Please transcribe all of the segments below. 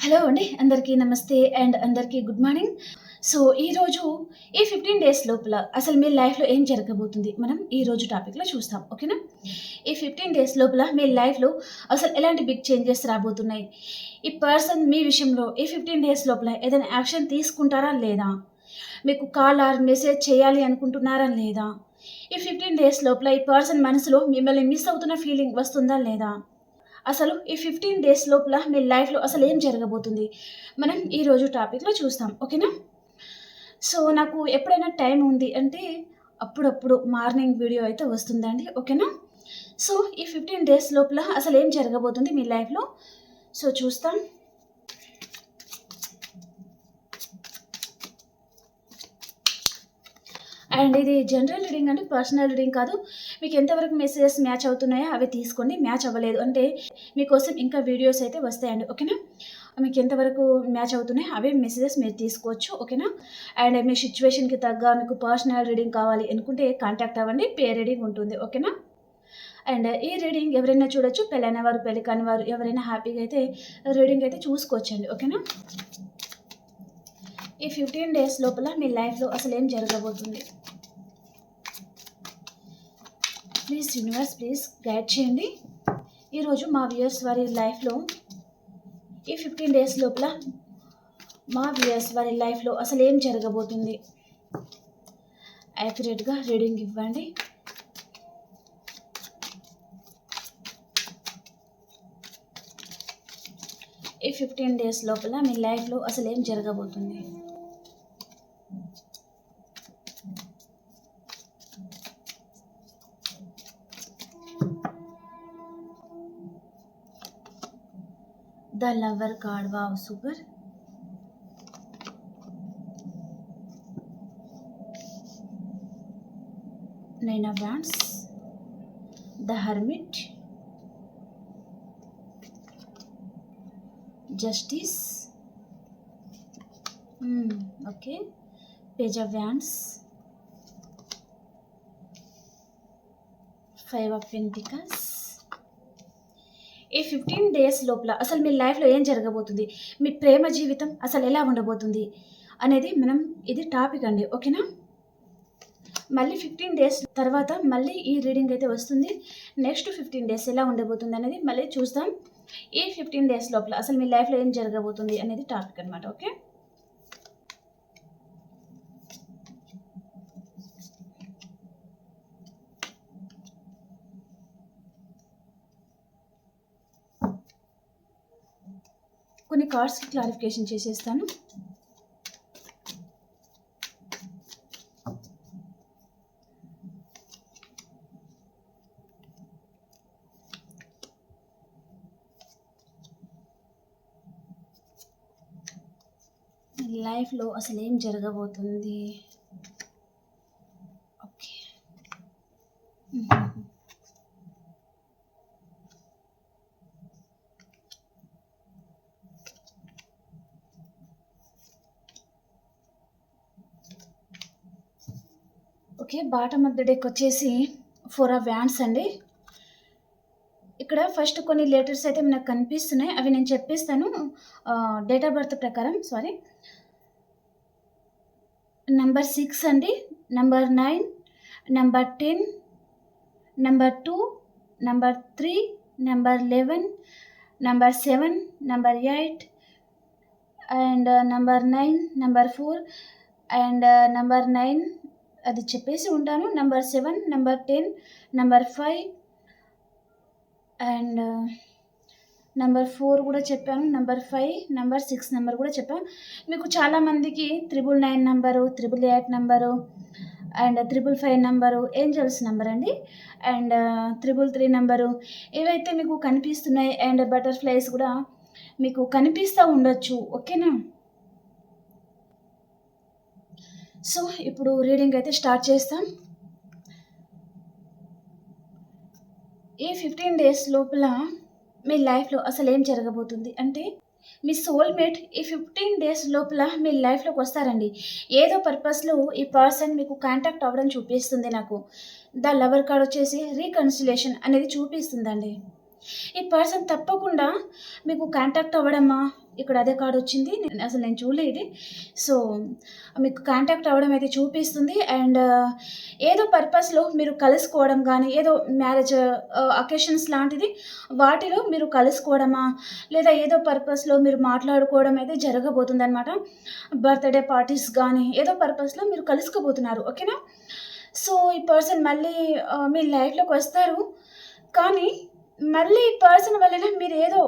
Hello అండి. అందరికీ నమస్తే అండ్ అందరికీ గుడ్ మార్నింగ్. సో, ఈరోజు ఈ 15 డేస్ లోపల అసలు మీ లైఫ్‌లో ఏం జరగబోతుంది? మనం ఈరోజు టాపిక్‌లో చూస్తాం. ఓకేనా? ఈ 15 డేస్ లోపల మీ లైఫ్‌లో అసలు ఎలాంటి బిగ్ చేంజెస్ రాబోతున్నాయి? ఈ పర్సన్ మీ విషయంలో ఈ 15 డేస్ లోపల ఏదైనా యాక్షన్ తీసుకుంటారా లేదా? మీకు కాల్ ఆర్ మెసేజ్ చేయాలి అనుకుంటున్నారా లేదా? ఈ 15 డేస్ లోపల ఈ పర్సన్ మనసులో మిమ్మల్ని మిస్ అవుతున్న ఫీలింగ్ వస్తుందా లేదా? అసలు ఈ 15 డేస్ లోపల మీ లైఫ్‌లో అసలేం జరగబోతుంది? మనం ఈరోజు టాపిక్‌లో చూస్తాం. ఓకేనా? సో, నాకు ఎప్పుడైనా టైం ఉంది అంటే అప్పుడప్పుడు మార్నింగ్ వీడియో అయితే వస్తుందండి. ఓకేనా? సో, ఈ 15 డేస్ లోపల అసలేం జరగబోతుంది మీ లైఫ్‌లో? సో, చూస్తాం. అండ్ ఇది జనరల్ రీడింగ్ అండి. పర్సనల్ రీడింగ్ కాదు. మీకు ఎంతవరకు మెసేజెస్ మ్యాచ్ అవుతున్నాయో అవి తీసుకోండి. మ్యాచ్ అవ్వలేదు అంటే మీకోసం ఇంకా వీడియోస్ అయితే వస్తాయండి. ఓకేనా? మీకు ఎంతవరకు మ్యాచ్ అవుతున్నాయో అవే మెసేజెస్ మీరు తీసుకోవచ్చు. ఓకేనా? అండ్ మీ సిట్యుయేషన్‌కి తగ్గ మీకు పర్సనల్ రీడింగ్ కావాలి అనుకుంటే కాంటాక్ట్ అవ్వండి. పే రీడింగ్ ఉంటుంది. ఓకేనా? అండ్ ఈ రీడింగ్ ఎవరైనా చూడొచ్చు. పెళ్ళైన వారు, పెళ్లి కాని వారు ఎవరైనా హ్యాపీగా అయితే రీడింగ్ అయితే చూసుకోవచ్చండి. ఓకేనా? ఈ 15 డేస్ లోపల మీ లైఫ్‌లో అసలేం జరగబోతుంది? ప్లీజ్ యూనివర్స్ ప్లీజ్ గైడ్ చేయండి. ఈరోజు మా వ్యూయర్స్ వారి లైఫ్‌లో ఈ 15 డేస్ లోపల మా వ్యూయర్స్ వారి లైఫ్‌లో అసలేం జరగబోతుంది? యాక్యురేట్‌గా రీడింగ్ ఇవ్వండి. ఈ 15 డేస్ లోపల మీ లైఫ్‌లో అసలేం జరగబోతుంది? The lover card. Wow! Super. Nine of wands, the hermit, justice, okay, page of wands, five of pentacles. ఈ 15 డేస్ లోపల అసలు మీ లైఫ్‌లో ఏం జరగబోతుంది? మీ ప్రేమ జీవితం అసలు ఎలా ఉండబోతుంది? అనేది మనం ఇది టాపిక్ అండి. ఓకేనా? మళ్ళీ 15 డేస్ తర్వాత మళ్ళీ ఈ రీడింగ్ అయితే వస్తుంది. నెక్స్ట్ 15 డేస్ ఎలా ఉండబోతుంది అనేది మళ్ళీ చూద్దాం. ఈ 15 డేస్ లోపల అసలు మీ లైఫ్‌లో ఏం జరగబోతుంది అనేది టాపిక్ అనమాట. ఓకే. కొన్ని కార్డ్స్‌కి క్లారిఫికేషన్ చేసేస్తాను. లైఫ్‌లో అసలు ఏం జరగబోతుంది? Okay. Okay. Bottom of the deck వచ్చేసి 4 ఆఫ్ వాండ్స్ అండి. ఇక్కడ ఫస్ట్ కొన్ని లెటర్స్ అయితే మనకు కనిపిస్తున్నాయి. అవి నేను చెప్పేస్తాను. డేట్ ఆఫ్ బర్త్ ప్రకారం. సారీ. నంబర్ 6 అండి, number 9, number 10, number 2, number 3, number 11, number 7, number 8 and number 9, number 4 and number 9 అది చెప్పేసి ఉంటాను. Number 7, number 10, number 5 and number 4 కూడా చెప్పాను. నంబర్ 5, నంబర్ 6 నెంబర్ కూడా చెప్పాను. మీకు చాలామందికి 999 number, 888 number and 555 number, angels number అండి అండ్ 333 నంబరు ఇవైతే మీకు కనిపిస్తున్నాయి. అండ్ బటర్ఫ్లైస్ కూడా మీకు కనిపిస్తూ ఉండొచ్చు. ఓకేనా? సో, ఇప్పుడు రీడింగ్ అయితే స్టార్ట్ చేస్తాం. ఈ 15 డేస్ లోపల మీ లైఫ్‌లో అసలేం జరగబోతుంది అంటే మీ సోల్‌మేట్ ఈ 15 డేస్ లోపల మీ లైఫ్‌లోకి వస్తారండి. ఏదో పర్పస్‌లో ఈ పర్సన్ మీకు కాంటాక్ట్ అవ్వడం చూపిస్తుంది నాకు. ద లవర్ కార్డ్ వచ్చేసి రీకన్సిలేషన్ అనేది చూపిస్తుందండి. ఈ పర్సన్ తప్పకుండా మీకు కాంటాక్ట్ అవ్వడమా, ఇక్కడ అదే కార్డ్ వచ్చింది. అసలు నేను చూడలే ఇది. సో, మీకు కాంటాక్ట్ అవ్వడం అయితే చూపిస్తుంది. అండ్ ఏదో పర్పస్‌లో మీరు కలుసుకోవడం గానీ, ఏదో మ్యారేజ్ అకేషన్స్ లాంటిది వాటిలో మీరు కలుసుకోవడమా, లేదా ఏదో పర్పస్‌లో మీరు మాట్లాడుకోవడం అయితే జరగబోతుందనమాట. బర్త్‌డే పార్టీస్ గానీ, ఏదో పర్పస్‌లో మీరు కలుసుకోబోతున్నారు. ఓకేనా? సో, ఈ పర్సన్ మళ్ళీ మీ లైఫ్‌లోకొస్తారు. కానీ, మళ్ళీ ఈ పర్సన్ వలన మీరేదో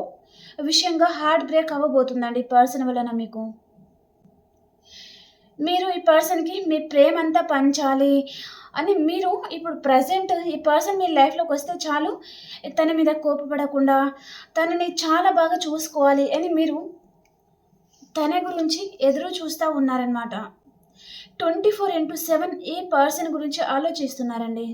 విషయంగా హార్ట్ బ్రేక్ అవ్వబోతుందండి ఈ పర్సన్ వలన మీకు. మీరు ఈ పర్సన్‌కి మీ ప్రేమంతా పంచాలి అని మీరు ఇప్పుడు ప్రెజెంట్ ఈ పర్సన్ మీ లైఫ్‌లోకొస్తే చాలు, తన మీద కోపపడకుండా, తనని చాలా బాగా చూసుకోవాలి అని మీరు తన గురించి ఎదురు చూస్తా ఉన్నారనమాట. 24/7 ఈ పర్సన్ గురించి ఆలోచిస్తున్నారండి.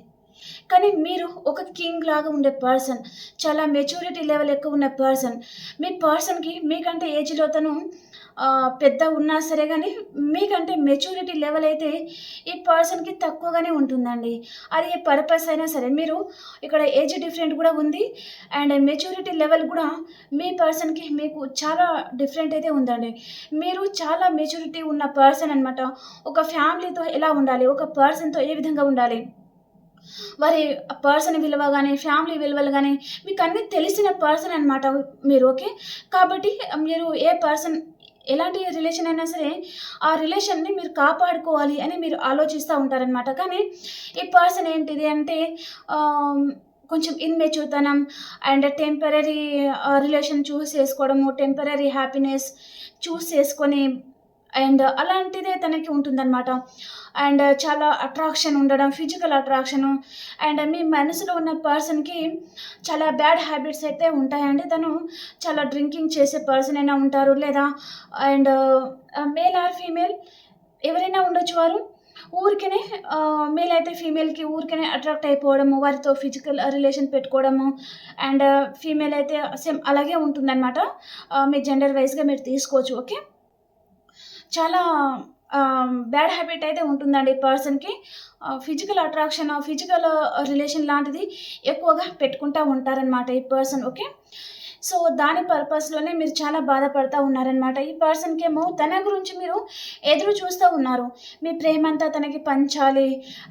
కానీ మీరు ఒక కింగ్ లాగా ఉండే పర్సన్, చాలా మెచ్యూరిటీ లెవెల్ ఎక్కువ ఉన్న పర్సన్. మీ పర్సన్‌కి మీకంటే ఏజ్‌లో తను పెద్ద ఉన్నా సరే గానీ, మీకంటే మెచ్యూరిటీ లెవెల్ అయితే ఈ పర్సన్‌కి తక్కువగానే ఉంటుందండి. అది ఏ పర్పస్ అయినా సరే. మీరు ఇక్కడ ఏజ్ డిఫరెంట్ గూడా ఉంది. అండ్ మెచ్యూరిటీ లెవెల్ గూడా మీ పర్సన్‌కి మీకు చాలా డిఫరెంట్ అయితే ఉందండి. మీరు చాలా మెచ్యూరిటీ ఉన్న పర్సన్ అనమాట. ఒక ఫ్యామిలీతో ఎలా ఉండాలి, ఒక పర్సన్‌తో ఏ విధంగా ఉండాలి, వారి పర్సన్ విలువ గాని, ఫ్యామిలీ విలువలు గాని మీకన్నీ తెలిసిన పర్సన్ అనమాట మీరు. ఓకే. కాబట్టి మీరు ఏ పర్సన్ ఎలాంటి రిలేషన్ అయినా సరే, ఆ రిలేషన్‌ని మీరు కాపాడుకోవాలి అని మీరు ఆలోచిస్తా ఉంటారనమాట. కానీ ఈ పర్సన్ ఏంటిది అంటే ఆహ్, కొంచెం ఇమ్మెచ్యూర్‌తనం అండ్ టెంపరరీ రిలేషన్ చూస్ చేసుకోవడము, టెంపరరీ హ్యాపీనెస్ చూస్ చేసుకొని అండ్ అలాంటిదే తనకి ఉంటుందనమాట. అండ్ చాలా అట్రాక్షన్ ఉండడం, ఫిజికల్ అట్రాక్షను అండ్ మీ మనసులో ఉన్న పర్సన్‌కి చాలా బ్యాడ్ హ్యాబిట్స్ అయితే ఉంటాయండి. తను చాలా డ్రింకింగ్ చేసే పర్సన్ అయినా ఉంటారు. లేదా అండ్ మేల్ ఆర్ ఫీమేల్ ఎవరైనా ఉండొచ్చు వారు. ఊరికనే మేల్ అయితే ఫీమేల్‌కి ఊరికనే అట్రాక్ట్ అయిపోవడము, వారితో ఫిజికల్ రిలేషన్ పెట్టుకోవడము అండ్ ఫీమేల్ అయితే సేమ్ అలాగే ఉంటుందనమాట. మీ జెండర్ వైస్‌గా మీరు తీసుకోవచ్చు. ఓకే. చాలా బ్యాడ్ హ్యాబిట్ అయితే ఉంటుందండి ఈ పర్సన్‌కి. ఫిజికల్ అట్రాక్షన్, ఫిజికల్ రిలేషన్ లాంటిది ఎక్కువగా పెట్టుకుంటా ఉంటారనమాట ఈ పర్సన్. ఓకే. సో, దాని పర్పస్‌లోనే మీరు చాలా బాధపడతా ఉన్నారనమాట. ఈ పర్సన్‌కేమో తన గురించి మీరు ఎదురు చూస్తూ ఉన్నారు. మీ ప్రేమంతా తనకి పంచాలి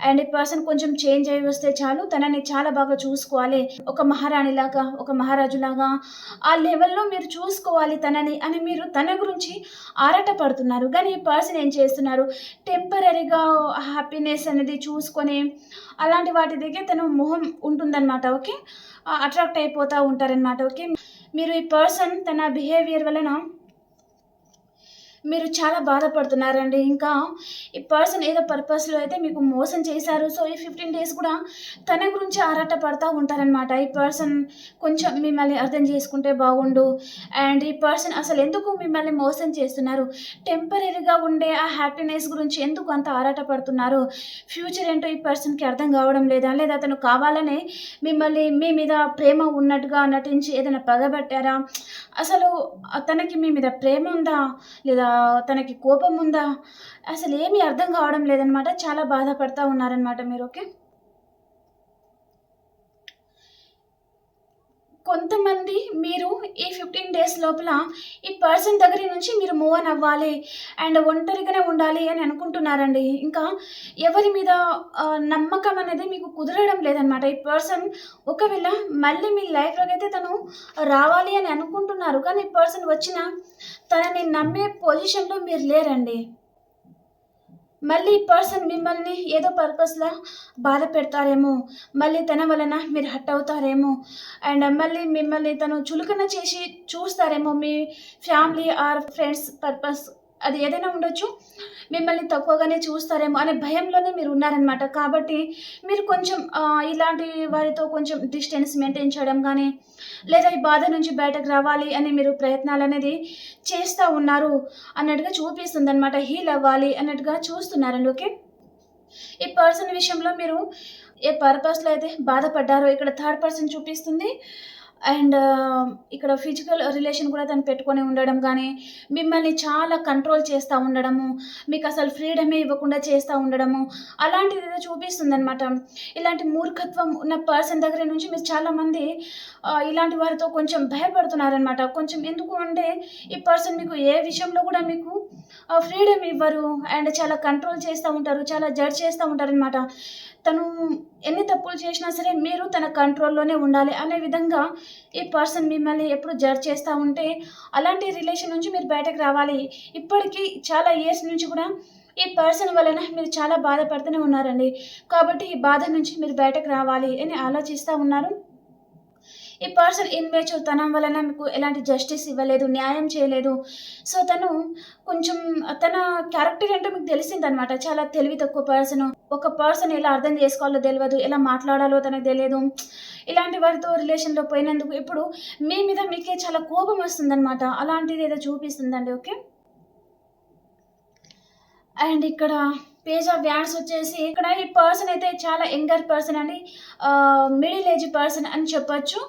అండ్ ఈ పర్సన్ కొంచెం చేంజ్ అయ్యి వస్తే చాలు, తనని చాలా బాగా చూసుకోవాలి. ఒక మహారాణిలాగా, ఒక మహారాజులాగా ఆ లెవెల్‌లో మీరు చూసుకోవాలి తనని అని మీరు తన గురించి ఆరాట పడుతున్నారు. కానీ ఈ పర్సన్ ఏం చేస్తున్నారు, టెంపరరీగా హ్యాపీనెస్ అనేది చూసుకొని అలాంటి వాటి దగ్గర తన మొహం ఉంటుందనమాట. ఓకే. అట్రాక్ట్ అయిపోతా ఉంటారనమాట. ఓకే. మీరు ఈ పర్సన్ తన బిహేవియర్ వలన మీరు చాలా బాధపడుతున్నారండి. ఇంకా ఈ పర్సన్ ఏదో పర్పస్‌లో అయితే మీకు మోసం చేశారు. సో, ఈ 15 డేస్ కూడా తన గురించి ఆరాట పడతా ఉంటారనమాట. ఈ పర్సన్ కొంచెం మిమ్మల్ని అర్థం చేసుకుంటే బాగుండు. అండ్ ఈ పర్సన్ అసలెందుకు మిమ్మల్ని మోసం చేస్తున్నారు? టెంపరరీగా ఉండే ఆ హ్యాపీనెస్ గురించి ఎందుకు అంత ఆరాట పడుతున్నారు? ఫ్యూచర్ ఏంటో ఈ పర్సన్‌కి అర్థం కావడం లేదా? లేదా అతను కావాలనే మిమ్మల్ని మీ మీద ప్రేమ ఉన్నట్టుగా నటించి ఏదైనా పగబట్టారా? అసలు తనకి మీ మీద ప్రేమ ఉందా? లేదా తనకి కోపం ఉందా? అసలేమీ అర్థం కావడం లేదనమాట. చాలా బాధపడతా ఉన్నారనమాట మీరు. ఓకే. కొంతమంది మీరు ఈ 15 డేస్ లోపల ఈ పర్సన్ దగ్గర నుంచి మీరు మూవ్ ఆన్ అవ్వాలి అండ్ ఒంటరిగానే ఉండాలి అని అనుకుంటున్నారండి. ఇంకా ఎవరి మీద నమ్మకం అనేది మీకు కుదరడం లేదనమాట. ఈ పర్సన్ ఒకవేళ మళ్ళీ మీ లైఫ్‌లోకైతే తను రావాలి అని అనుకుంటున్నారు. కానీ ఈ పర్సన్ వచ్చినా తనని నమ్మే పొజిషన్‌లో మీరు లేరండి. మళ్ళీ ఈ పర్సన్ మిమ్మల్ని ఏదో పర్పస్‌లా బాధ పెడతారేమో, మళ్ళీ తన వలన మీరు హర్ట్ అవుతారేమో, అండ్ మళ్ళీ మిమ్మల్ని తను చులకన చేసి చూస్తారేమో, మీ ఫ్యామిలీ ఆర్ ఫ్రెండ్స్ పర్పస్ అది ఏదైనా ఉండొచ్చు. మిమ్మల్ని తక్కువగానే చూస్తారేమో అనే భయంలోనే మీరు ఉన్నారనమాట. కాబట్టి మీరు కొంచెం ఇలాంటి వారితో కొంచెం డిస్టెన్స్ మెయింటైన్ చేయడం గానీ, లేదా ఈ బాధ నుంచి బయటకు రావాలి అని మీరు ప్రయత్నాలనేది చేస్తా ఉన్నారు అన్నట్టుగా చూపిస్తుందనమాట. హీల్ అవ్వాలి అన్నట్టుగా చూస్తున్నారండి. ఓకే. ఈ పర్సన్ విషయంలో మీరు ఏ పర్పస్‌లో అయితే బాధపడ్డారో ఇక్కడ థర్డ్ పర్సన్ చూపిస్తుంది. అండ్ ఇక్కడ ఫిజికల్ రిలేషన్ కూడా తను పెట్టుకొని ఉండడం కానీ, మిమ్మల్ని చాలా కంట్రోల్ చేస్తూ ఉండడము, మీకు అసలు ఫ్రీడమే ఇవ్వకుండా చేస్తూ ఉండడము, అలాంటిది ఏదో చూపిస్తుందనమాట. ఇలాంటి మూర్ఖత్వం ఉన్న పర్సన్ దగ్గర నుంచి మీరు చాలామంది ఇలాంటి వారితో కొంచెం భయపడుతున్నారనమాట. కొంచెం ఎందుకు అంటే ఈ పర్సన్ మీకు ఏ విషయంలో కూడా మీకు ఫ్రీడమ్ ఇవ్వరు అండ్ చాలా కంట్రోల్ చేస్తూ ఉంటారు, చాలా జడ్జ్ చేస్తూ ఉంటారనమాట. తను ఎన్ని తప్పులు చేసినా సరే మీరు తన కంట్రోల్లోనే ఉండాలి అనే విధంగా ఈ పర్సన్ మిమ్మల్ని ఎప్పుడు జడ్జ్ చేస్తూ ఉంటే, అలాంటి రిలేషన్ నుంచి మీరు బయటకు రావాలి. ఇప్పటికీ చాలా ఇయర్స్ నుంచి కూడా ఈ పర్సన్ వలన మీరు చాలా బాధపడుతూనే ఉన్నారండి. కాబట్టి ఈ బాధ నుంచి మీరు బయటకు రావాలి అని ఆలోచిస్తూ ఉన్నారు. ఈ పర్సన్ ఇన్‌మెచ్యూర్ తనం వలన మీకు ఎలాంటి జస్టిస్ ఇవ్వలేదు, న్యాయం చేయలేదు. సో, తను కొంచెం తన క్యారెక్టర్ ఏంటో మీకు తెలిసిందనమాట. చాలా తెలివి తక్కువ పర్సను. ఒక పర్సన్ ఎలా అర్థం చేసుకోవాలో తెలవదు, ఎలా మాట్లాడాలో తనకు తెలియదు. ఇలాంటి వారితో రిలేషన్‌లో పోయినందుకు ఇప్పుడు మీ మీద మీకే చాలా కోపం వస్తుందనమాట. అలాంటిది ఏదో చూపిస్తుందండి. ఓకే. అండ్ ఇక్కడ పేజ్ ఆఫ్ వ్యాండ్స్ వచ్చేసి ఇక్కడ ఈ పర్సన్ అయితే చాలా యంగర్ పర్సన్ అండి. మిడిల్ ఏజ్ పర్సన్ అని చెప్పొచ్చు.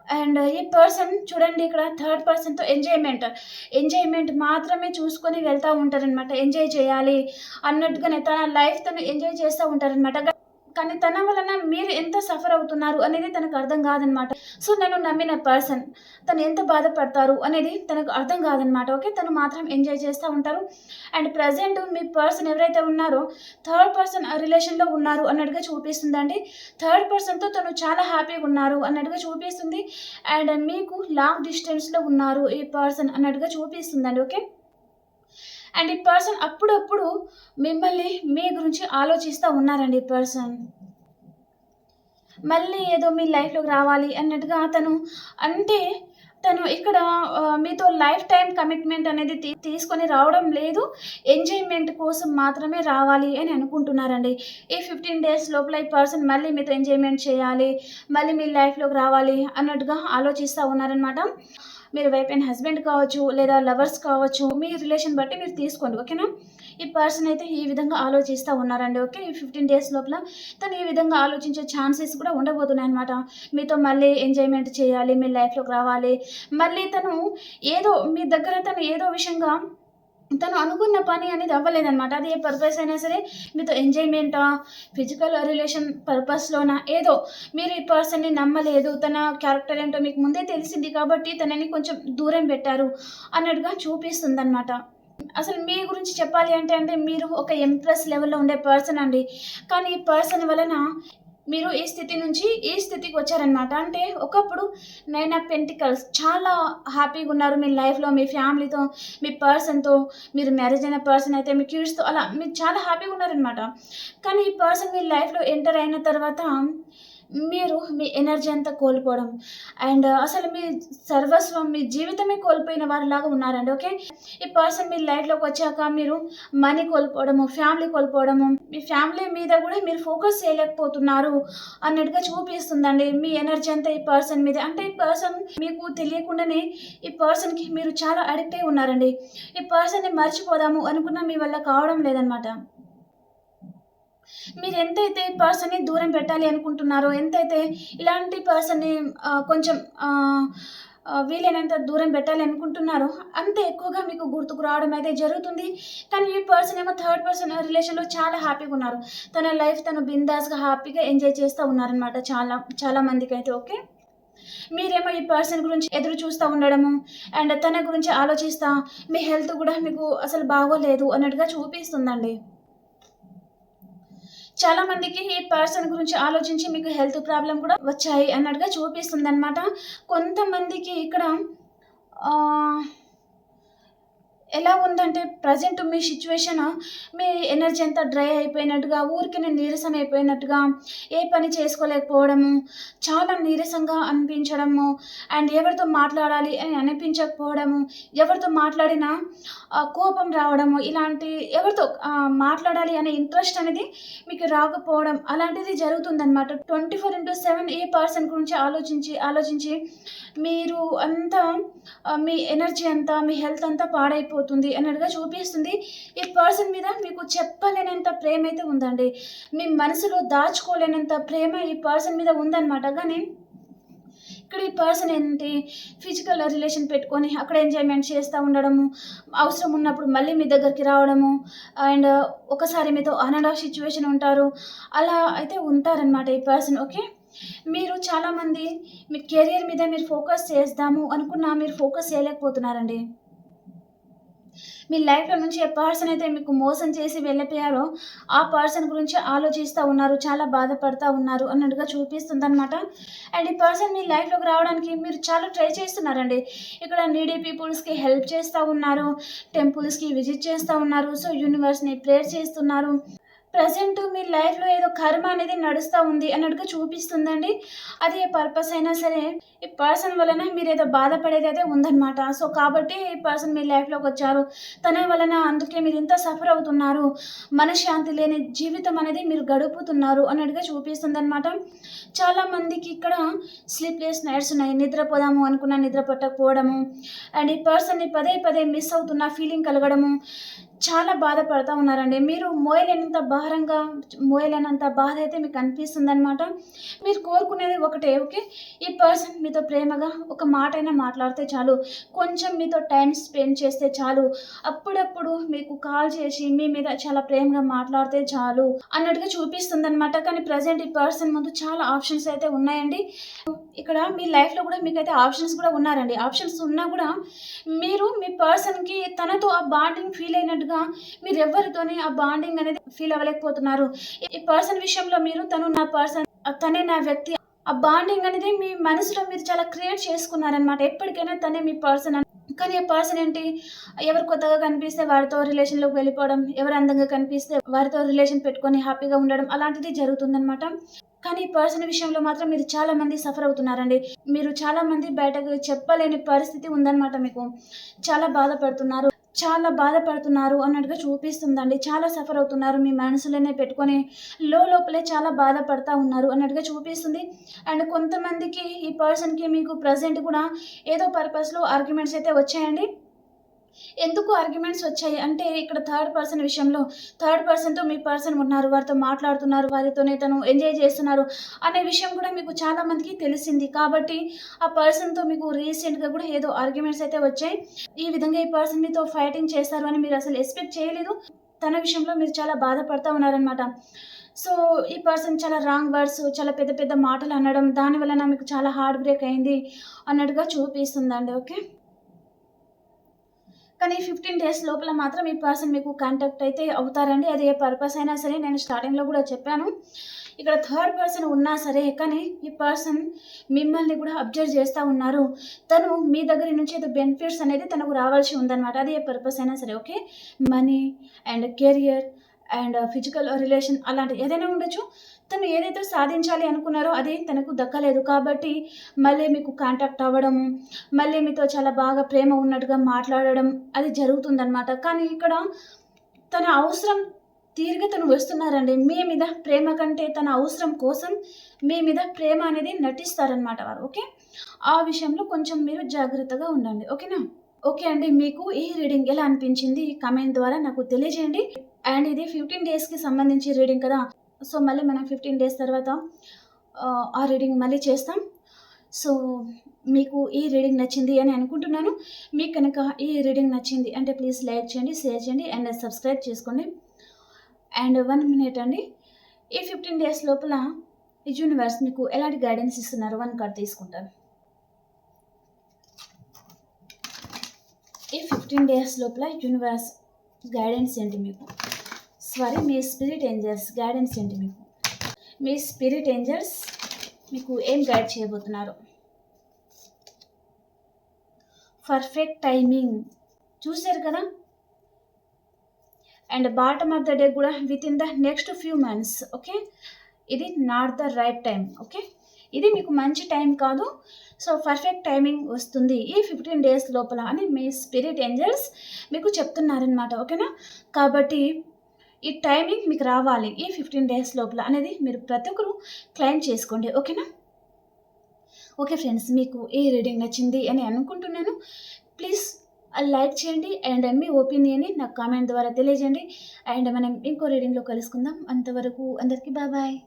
అండ్ ఈ పర్సన్ చూడండి ఇక్కడ థర్డ్ పర్సన్‌తో ఎంజాయ్‌మెంట్ మాత్రమే చూసుకొని వెళ్తా ఉంటారనమాట. ఎంజాయ్ చేయాలి అన్నట్టుగానే తన లైఫ్ తను ఎంజాయ్ చేస్తూ ఉంటారనమాట. కానీ తన వలన మీరు ఎంత సఫర్ అవుతున్నారు అనేది తనకు అర్థం కాదనమాట. సో, నన్ను నమ్మిన పర్సన్ తను ఎంత బాధపడతారు అనేది తనకు అర్థం కాదనమాట. ఓకే. తను మాత్రం ఎంజాయ్ చేస్తూ ఉంటారు. అండ్ ప్రెజెంట్ మీ పర్సన్ ఎవరైతే ఉన్నారో థర్డ్ పర్సన్ రిలేషన్‌లో ఉన్నారు అన్నట్టుగా చూపిస్తుందండి. థర్డ్ పర్సన్‌తో తను చాలా హ్యాపీగా ఉన్నారు అన్నట్టుగా చూపిస్తుంది. అండ్ మీకు లాంగ్ డిస్టెన్స్‌లో ఉన్నారు ఈ పర్సన్ అన్నట్టుగా చూపిస్తుందండి. ఓకే. అండ్ ఈ పర్సన్ అప్పుడప్పుడు మిమ్మల్ని మీ గురించి ఆలోచిస్తూ ఉన్నారండి ఈ పర్సన్. మళ్ళీ ఏదో మీ లైఫ్‌లోకి రావాలి అన్నట్టుగా అంటే తను ఇక్కడ మీతో లైఫ్ టైమ్ కమిట్మెంట్ అనేది తీసుకొని రావడం లేదు. ఎంజాయ్‌మెంట్ కోసం మాత్రమే రావాలి అని అనుకుంటున్నారండి. ఈ 15 డేస్ లోపల ఈ పర్సన్ మళ్ళీ మీతో ఎంజాయ్‌మెంట్ చేయాలి, మళ్ళీ మీ లైఫ్‌లోకి రావాలి అన్నట్టుగా ఆలోచిస్తూ ఉన్నారనమాట. మీరు వైఫ్ అండ్ హస్బెండ్ కావచ్చు, లేదా లవర్స్ కావచ్చు, మీ రిలేషన్ బట్టి మీరు తీసుకోండి. ఓకేనా. ఈ పర్సన్ అయితే ఈ విధంగా ఆలోచిస్తూ ఉన్నారండి. ఓకే. ఈ 15 డేస్ లోపల తను ఈ విధంగా ఆలోచించే ఛాన్సెస్ కూడా ఉండబోతున్నాయన్నమాట. మీతో మళ్ళీ ఎంజాయ్‌మెంట్ చేయాలి, మీ లైఫ్‌లోకి రావాలి. మళ్ళీ మీ దగ్గర తను ఏదో విషయంగా తను అనుకున్న పని అనేది అవ్వలేదనమాట. అది ఏ పర్పస్ అయినా సరే మీతో ఎంజాయ్‌మెంటా, ఫిజికల్ రిలేషన్ పర్పస్‌లోనా ఏదో మీరు ఈ పర్సన్‌ని నమ్మలేదు. తన క్యారెక్టర్ ఏంటో మీకు ముందే తెలిసింది కాబట్టి తనని కొంచెం దూరం పెట్టారు అన్నట్టుగా చూపిస్తుందనమాట. అసలు మీ గురించి చెప్పాలి అంటే మీరు ఒక ఎంప్రెస్ లెవెల్‌లో ఉండే పర్సన్ అండి. కానీ ఈ పర్సన్ వలన మీరు ఈ స్థితి నుంచి ఈ స్థితికి వచ్చారనమాట. అంటే ఒకప్పుడు 9 ఆఫ్ పెంటికల్స్ చాలా హ్యాపీగా ఉన్నారు మీ లైఫ్‌లో, మీ ఫ్యామిలీతో, మీ పర్సన్‌తో. మీరు మ్యారేజ్ అయిన పర్సన్ అయితే మీ కిడ్స్‌తో అలా మీరు చాలా హ్యాపీగా ఉన్నారనమాట. కానీ ఈ పర్సన్ మీ లైఫ్‌లో ఎంటర్ అయిన తర్వాత మీరు మీ ఎనర్జీ అంతా కోల్పోవడం అండ్ అసలు మీ సర్వస్వం, మీ జీవితమే కోల్పోయిన వారిలాగా ఉన్నారండి. ఓకే. ఈ పర్సన్ మీ లైఫ్‌లోకి వచ్చాక మీరు మనీ కోల్పోవడము, ఫ్యామిలీ కోల్పోవడము, మీ ఫ్యామిలీ మీద కూడా మీరు ఫోకస్ చేయలేకపోతున్నారు అన్నట్టుగా చూపిస్తుందండి. మీ ఎనర్జీ అంతా ఈ పర్సన్ మీదే. అంటే ఈ పర్సన్ మీకు తెలియకుండానే ఈ పర్సన్‌కి మీరు చాలా అడిక్ట్ అయి ఉన్నారండి. ఈ పర్సన్‌ని మర్చిపోదాము అనుకున్నా మీ వల్ల కావడం లేదనమాట. మీరు ఎంతైతే ఈ పర్సన్‌ని దూరం పెట్టాలి అనుకుంటున్నారో, ఎంతైతే ఇలాంటి పర్సన్‌ని కొంచెం వీలైనంత దూరం పెట్టాలి అనుకుంటున్నారో, అంత ఎక్కువగా మీకు గుర్తుకు రావడం అయితే జరుగుతుంది. కానీ ఈ పర్సన్ ఏమో థర్డ్ పర్సన్ రిలేషన్‌లో చాలా హ్యాపీగా ఉన్నారు. తన లైఫ్ తను బిందాస్‌గా హ్యాపీగా ఎంజాయ్ చేస్తూ ఉన్నారనమాట చాలా చాలా మందికైతే. ఓకే. మీరేమో ఈ పర్సన్ గురించి ఎదురు చూస్తూ ఉండడము అండ్ తన గురించి ఆలోచిస్తా మీ హెల్త్ కూడా మీకు అసలు బాగోలేదు అన్నట్టుగా చూపిస్తుందండి. చాలా మందికి ఈ పర్సన్ గురించి ఆలోచించి మీకు హెల్త్ ప్రాబ్లమ్ కూడా వచ్చాయి అన్నట్టుగా చూపిస్తుందనమాట. కొంతమందికి ఇక్కడ ఆహ్ ఎలా ఉందంటే ప్రెజెంట్ మీ సిట్యుయేషన్ మీ ఎనర్జీ అంతా డ్రై అయిపోయినట్టుగా, ఊరికనే నీరసం అయిపోయినట్టుగా, ఏ పని చేసుకోలేకపోవడము, చాలా నీరసంగా అనిపించడము అండ్ ఎవరితో మాట్లాడాలి అని అనిపించకపోవడము, ఎవరితో మాట్లాడినా కోపం రావడము, ఇలాంటి ఎవరితో మాట్లాడాలి అనే ఇంట్రెస్ట్ అనేది మీకు రాకపోవడం అలాంటిది జరుగుతుందనమాట. 24/7 ఈ పర్సన్ గురించి ఆలోచించి మీరు అంతా మీ ఎనర్జీ అంతా, మీ హెల్త్ అంతా పాడైపోతుంది అన్నట్టుగా చూపిస్తుంది. ఈ పర్సన్ మీద మీకు చెప్పలేనంత ప్రేమైతే ఉందండి. మీ మనసులో దాచుకోలేనంత ప్రేమ ఈ పర్సన్ మీద ఉందనమాట. కానీ ఇక్కడ ఈ పర్సన్ ఏంటి, ఫిజికల్ రిలేషన్ పెట్టుకొని అక్కడ ఎంజాయ్మెంట్ చేస్తూ ఉండడము, అవసరం ఉన్నప్పుడు మళ్ళీ మీ దగ్గరికి రావడము, అండ్ ఒకసారి మీతో ఆన్ అండ్ ఆఫ్ సిచ్యువేషన్ ఉంటారు, అలా అయితే ఉంటారనమాట ఈ పర్సన్. ఓకే, మీరు చాలామంది మీ కెరియర్ మీద మీరు ఫోకస్ చేద్దాము అనుకున్నా మీరు ఫోకస్ చేయలేకపోతున్నారండి. మీ లైఫ్లో నుంచి ఏ పర్సన్ అయితే మీకు మోసం చేసి వెళ్ళిపోయారో ఆ పర్సన్ గురించి ఆలోచిస్తూ ఉన్నారు, చాలా బాధపడుతూ ఉన్నారు అన్నట్టుగా చూపిస్తుంది అనమాట. అండ్ ఈ పర్సన్ మీ లైఫ్లోకి రావడానికి మీరు చాలా ట్రై చేస్తున్నారండి. ఇక్కడ నీడీ పీపుల్స్కి హెల్ప్ చేస్తూ ఉన్నారు, టెంపుల్స్కి విజిట్ చేస్తూ ఉన్నారు, సో యూనివర్స్ని ప్రేయర్ చేస్తున్నారు. ప్రజెంట్ మీ లైఫ్లో ఏదో కర్మ అనేది నడుస్తూ ఉంది అన్నట్టుగా చూపిస్తుందండి. అది ఏ పర్పస్ అయినా సరే ఈ పర్సన్ వలన మీరు ఏదో బాధపడేది అయితే ఉందన్నమాట. సో కాబట్టి ఈ పర్సన్ మీ లైఫ్లోకి వచ్చారు, తన వలన అందుకే మీరు ఇంత సఫర్ అవుతున్నారు, మనశ్శాంతి లేని జీవితం అనేది మీరు గడుపుతున్నారు అన్నట్టుగా చూపిస్తుంది అనమాట. చాలామందికి ఇక్కడ స్లీప్లెస్ నైట్స్ ఉన్నాయి, నిద్రపోదాము అనుకున్న నిద్ర పట్టకపోవడము, అండ్ ఈ పర్సన్ని పదే పదే మిస్ అవుతున్న ఫీలింగ్ కలగడము, చాలా బాధపడుతూ ఉన్నారండి. మీరు మోయలేనంత బాధ అయితే మీకు అనిపిస్తుంది అనమాట. మీరు కోరుకునేది ఒకటే, ఓకే, ఈ పర్సన్ మీతో ప్రేమగా ఒక మాట అయినా మాట్లాడితే చాలు, కొంచెం మీతో టైం స్పెండ్ చేస్తే చాలు, అప్పుడప్పుడు మీకు కాల్ చేసి మీ మీద చాలా ప్రేమగా మాట్లాడితే చాలు అన్నట్టుగా చూపిస్తుంది అనమాట. కానీ ప్రజెంట్ ఈ పర్సన్ ముందు చాలా ఆప్షన్స్ అయితే ఉన్నాయండి. ఇక్కడ మీ లైఫ్లో కూడా మీకైతే ఆప్షన్స్ కూడా ఉన్నారండి. ఆప్షన్స్ ఉన్నా కూడా మీరు మీ పర్సన్కి తనతో ఆ బాండింగ్ ఫీల్ అయినట్టుగా మీరు ఎవరితోని ఆ బాండింగ్ అనేది ఫీల్ అవ్వలేకపోతున్నారు. ఈ పర్సన్ విషయంలో మీరు తను నా పర్సన్, తనే నా వ్యక్తి, ఆ బాండింగ్ అనేది మీ మనసులో మీరు చాలా క్రియేట్ చేసుకున్నారనమాట. ఎప్పటికైనా తనే మీ పర్సన్. కానీ ఆ పర్సన్ ఏంటి, ఎవరు కొత్తగా కనిపిస్తే వారితో రిలేషన్లోకి వెళ్ళిపోవడం, ఎవరు అందంగా కనిపిస్తే వారితో రిలేషన్ పెట్టుకొని హ్యాపీగా ఉండడం, అలాంటిది జరుగుతుందనమాట. కానీ ఈ పర్సన్ విషయంలో మాత్రం మీరు చాలామంది సఫర్ అవుతున్నారండి. మీరు చాలామంది బయటకు చెప్పలేని పరిస్థితి ఉందన్నమాట. మీకు చాలా బాధపడుతున్నారు అన్నట్టుగా చూపిస్తుందండి. చాలా సఫర్ అవుతున్నారు, మీ మనసులోనే పెట్టుకొని లోపలే చాలా బాధపడుతూ ఉన్నారు అన్నట్టుగా చూపిస్తుంది. అండ్ కొంతమందికి ఈ పర్సన్కి మీకు ప్రజెంట్ కూడా ఏదో పర్పస్లో ఆర్గ్యుమెంట్స్ అయితే వచ్చాయండి. ఎందుకు ఆర్గ్యుమెంట్స్ వచ్చాయి అంటే ఇక్కడ థర్డ్ పర్సన్తో మీ పర్సన్ ఉన్నారు, వారితో మాట్లాడుతున్నారు, వారితోనే తను ఎంజాయ్ చేస్తున్నారు అనే విషయం కూడా మీకు చాలా మందికి తెలిసింది. కాబట్టి ఆ పర్సన్తో మీకు రీసెంట్గా కూడా ఏదో ఆర్గ్యుమెంట్స్ అయితే వచ్చాయి. ఈ విధంగా ఈ పర్సన్ మీతో ఫైటింగ్ చేస్తారు అని మీరు అసలు ఎక్స్పెక్ట్ చేయలేదు. తన విషయంలో మీరు చాలా బాధపడుతూ ఉన్నారనమాట. సో ఈ పర్సన్ చాలా రాంగ్ వర్డ్స్, చాలా పెద్ద పెద్ద మాటలు అనడం, దానివల్ల మీకు చాలా హార్ట్ బ్రేక్ అయింది అన్నట్టుగా చూపిస్తుందండి. ఓకే, కానీ 15 డేస్ లోపల మాత్రం ఈ పర్సన్ మీకు కాంటాక్ట్ అయితే అవుతారండి. అది ఏ పర్పస్ అయినా సరే, నేను స్టార్టింగ్లో కూడా చెప్పాను. ఇక్కడ థర్డ్ పర్సన్ ఉన్నా సరే కానీ ఈ పర్సన్ మిమ్మల్ని కూడా అబ్జర్వ్ చేస్తూ ఉన్నారు. తను మీ దగ్గర నుంచి ఏదో బెనిఫిట్స్ అనేది తనకు రావాల్సి ఉందన్నమాట. అది ఏ పర్పస్ అయినా సరే. Okay, money and career and physical relation అలాంటి ఏదైనా ఉండొచ్చు. తను ఏదైతే సాధించాలి అనుకున్నారో అది తనకు దక్కలేదు కాబట్టి మళ్ళీ మీకు కాంటాక్ట్ అవ్వడము, మళ్ళీ మీతో చాలా బాగా ప్రేమ ఉన్నట్టుగా మాట్లాడడం అది జరుగుతుందన్నమాట. కానీ ఇక్కడ తన అవసరం తీరిగా తను వస్తున్నారండి. మీ మీద ప్రేమ కంటే తన అవసరం కోసం మీ మీద ప్రేమ అనేది నటిస్తారనమాట వారు. ఓకే, ఆ విషయంలో కొంచెం మీరు జాగ్రత్తగా ఉండండి. ఓకేనా? ఓకే అండి, మీకు ఈ రీడింగ్ ఎలా అనిపించింది కామెంట్ ద్వారా నాకు తెలియజేయండి. అండ్ ఇది 15 డేస్కి సంబంధించి రీడింగ్ కదా, సో మళ్ళీ మనం 15 డేస్ తర్వాత ఆ రీడింగ్ మళ్ళీ చేస్తాం. సో మీకు ఈ రీడింగ్ నచ్చింది అని అనుకుంటున్నాను. మీకు కనుక ఈ రీడింగ్ నచ్చింది అంటే ప్లీజ్ లైక్ చేయండి, షేర్ చేయండి అండ్ సబ్స్క్రైబ్ చేసుకోండి. అండ్ 1 మినిట్ అండి, ఈ 15 డేస్ లోపల ఈ యూనివర్స్ మీకు ఎలాంటి గైడెన్స్ ఇస్తున్నారు 1 కార్డ్ తీసుకుంటాను. ఈ 15 డేస్ లోపల యూనివర్స్ గైడెన్స్ ఏంటి మీకు, మీ స్పిరిట్ ఏంజల్స్ గైడెన్స్ ఏంటి మీకు, మీ స్పిరిట్ ఏంజల్స్ మీకు ఏం గైడ్ చేయబోతున్నారు. పర్ఫెక్ట్ టైమింగ్ చూసారు కదా, and bottom of the day కూడా within the next few months. Okay, ఇది not the right time. Okay, ఇది మీకు మంచి టైం కాదు. సో పర్ఫెక్ట్ టైమింగ్ వస్తుంది ఈ 15 డేస్ లోపల అని మీ స్పిరిట్ ఏంజల్స్ మీకు చెప్తున్నారనమాట. ఓకేనా? కాబట్టి ఈ టైమింగ్ మీకు రావాలి ఈ 15 డేస్ లోపల అనేది మీరు ప్రతి ఒక్కరు క్లైమ్ చేసుకోండి. ఓకేనా? ఓకే ఫ్రెండ్స్, మీకు ఈ రీడింగ్ నచ్చింది అని అనుకుంటున్నాను. ప్లీజ్ లైక్ చేయండి అండ్ మీ ఒపీనియన్ని నాకు కామెంట్ ద్వారా తెలియజేయండి. అండ్ మనం ఇంకో రీడింగ్లో కలుసుకుందాం. అంతవరకు అందరికీ బాయ్.